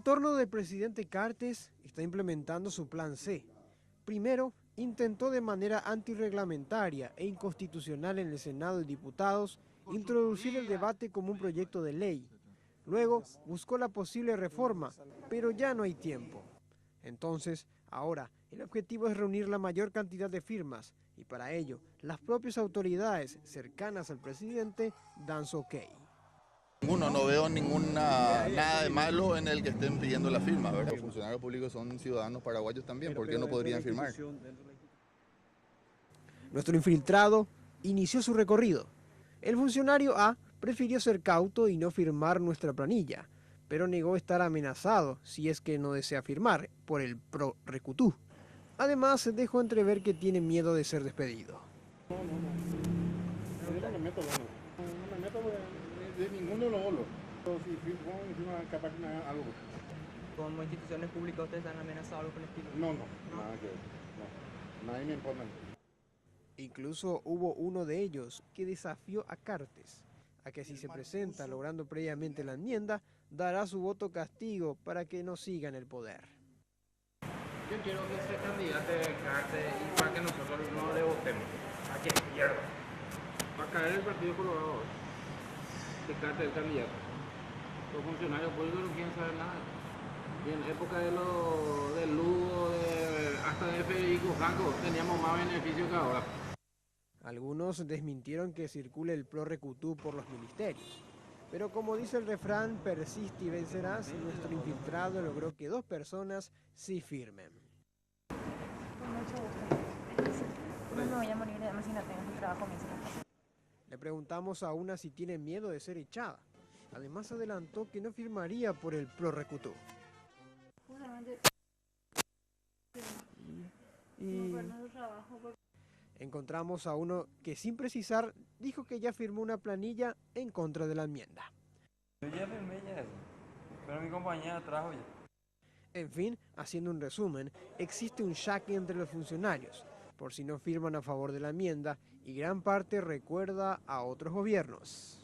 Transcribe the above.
entorno del presidente Cartes está implementando su plan C. Primero, intentó de manera antirreglamentaria e inconstitucional en el Senado y Diputados introducir el debate como un proyecto de ley. Luego, buscó la posible reforma, pero ya no hay tiempo. Entonces, ahora, el objetivo es reunir la mayor cantidad de firmas y para ello, las propias autoridades cercanas al presidente dan su ok. No veo nada de malo en el que estén pidiendo la firma, ¿verdad? Los funcionarios públicos son ciudadanos paraguayos también, ¿por qué no podrían firmar? Nuestro infiltrado inició su recorrido. El funcionario A prefirió ser cauto y no firmar nuestra planilla, pero negó estar amenazado si es que no desea firmar por el pro recutú. Además, dejó entrever que tiene miedo de ser despedido. Yo no me meto, de ninguno de los bolos. Si firmo, encima capaz que me hagan algo. ¿Como instituciones públicas ustedes han amenazado algo por el estilo? No, nada que ver. No, nadie me impone. Incluso hubo uno de ellos que desafió a Cartes a que si se presenta logrando previamente la enmienda, dará su voto castigo para que no siga en el poder. Yo quiero que se candidate Cartes y para que nosotros no le votemos. ¿A quién pierda? Va a caer el Partido Colorado. Que Cartes el candidato. Los funcionarios públicos no quieren saber nada. Y en época del Lugo, hasta de Federico Franco, teníamos más beneficios que ahora. Algunos desmintieron que circule el pro recutú por los ministerios. Pero como dice el refrán, persiste y vencerás, nuestro infiltrado logró que 2 personas sí firmen. Con mucho gusto. No me voy a morir, además si no tengo un trabajo mismo. Le preguntamos a una si tiene miedo de ser echada. Además adelantó que no firmaría por el pro recutú. Encontramos a uno que sin precisar dijo que ya firmó una planilla en contra de la enmienda. Yo ya firmé eso, pero mi compañera trajo ya. En fin, haciendo un resumen, existe un jaque entre los funcionarios, por si no firman a favor de la enmienda, y gran parte recuerda a otros gobiernos.